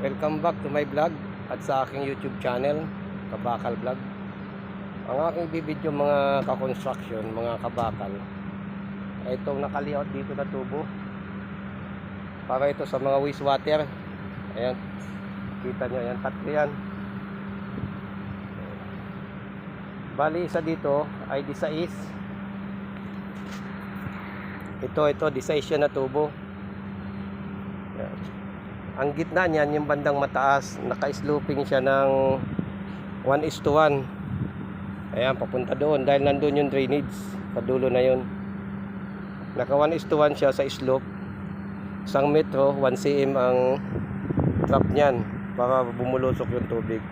Welcome back to my vlog at sa aking YouTube channel, Kabakal Vlog. Ang aking bibidyo mga ka-construction, mga kabakal, ay itong nakalayout dito na tubo. Para ito sa mga wastewater. Ayan, kita nyo, ayan, tatlo yan. Bali, isa dito ay disais. Ito, disais siya na tubo. Ayan. Ang gitna niyan, yung bandang mataas, naka-sloping siya ng 1:1. Ayan, papunta doon dahil nandun yung drainage sa dulo na yun. Naka 1:1 siya sa slope. 1 metro, 1 cm ang trap niyan para bumulusok yung tubig.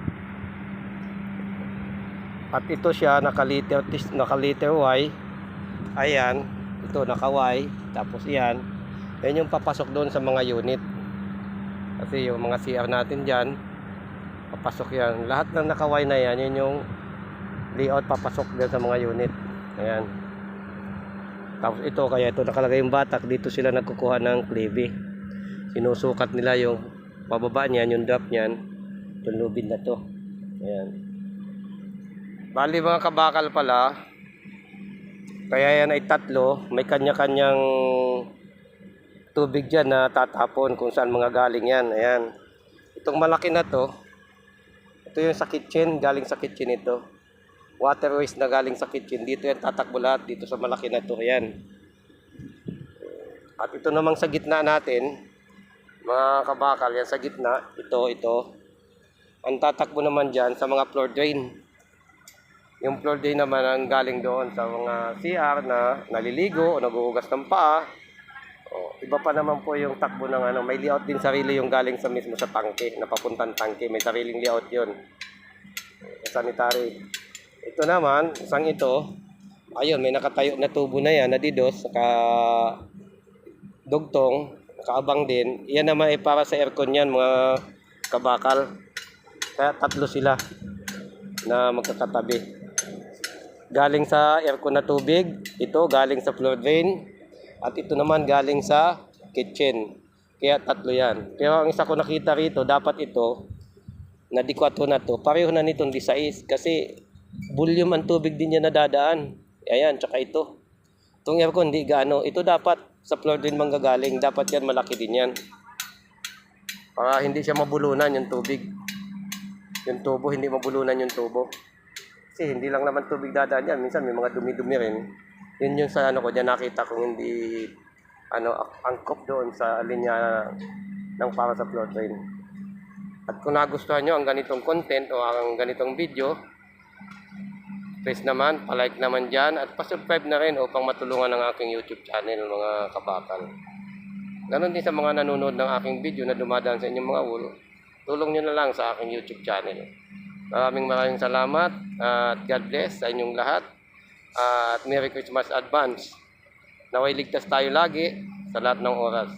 At ito siya naka-liter Y. Ayan, ito naka-Y. Tapos yan yung papasok doon sa mga unit. Kasi yung mga CR natin dyan, papasok yan. Lahat ng naka-Y na yan, yun yung layout papasok dyan sa mga unit. Ayan. Tapos ito, kaya ito nakalagay yung batak. Dito sila nagkukuha ng klebe. Sinusukat nila yung pababa niyan, yung drop niyan. Itong lubid na to. Ayan. Bali mga kabakal pala, kaya yan ay tatlo. May kanya-kanyang tubig dyan na tatapon kung saan mga galing yan. Ayan. Itong malaki na to, ito yung sa kitchen, galing sa kitchen ito. Water waste na galing sa kitchen. Dito yan tatakbo lahat, dito sa malaki na to. Ayan. At ito namang sa gitna natin, mga kabakal, yan sa gitna, ito. Ang tatakbo naman dyan sa mga floor drain. Yung floor drain naman ang galing doon sa mga CR na naliligo o naguhugas ng paa. Iba pa naman po yung takbo ng may layout din sarili yung galing sa mismo sa tangke, napapuntang tangke, may sariling layout yun. Sanitary. Ito naman, isang ito, ayun, may nakatayo na tubo na yan, nadidos, saka dugtong, nakaabang din. Yan naman ay para sa aircon yan, mga kabakal. Kaya tatlo sila na magkakatabi. Galing sa aircon na tubig, ito galing sa floor drain, at ito naman galing sa kitchen. Kaya tatlo yan. Pero ang isa ko nakita rito, dapat ito, na D4 na to, pareho na nitong disais. Kasi volume ang tubig din niya nadadaan. Ayan, tsaka ito. Itong aircon, di gaano. Ito dapat sa floor drain manggagaling. Dapat yan, malaki din yan. Para hindi siya mabulunan yung tubig. Yung tubo, hindi mabulunan yung tubo. Kasi hindi lang naman tubig dadaan yan. Minsan may mga dumi-dumi rin. Yun yung sa ko dyan nakita kung hindi angkop doon sa linya ng para sa floor drain. At kung nagustuhan nyo ang ganitong content o ang ganitong video, please naman, palike naman dyan at pasubscribe na rin upang matulungan ang aking YouTube channel mga kabakal. Ganon din sa mga nanonood ng aking video na dumadaan sa inyong mga wall, tulong nyo na lang sa aking YouTube channel. Maraming salamat at God bless sa inyong lahat. At Merry Christmas advance. Naway ligtas tayo lagi sa lahat ng oras.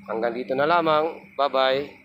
Hanggang dito na lamang. Bye-bye.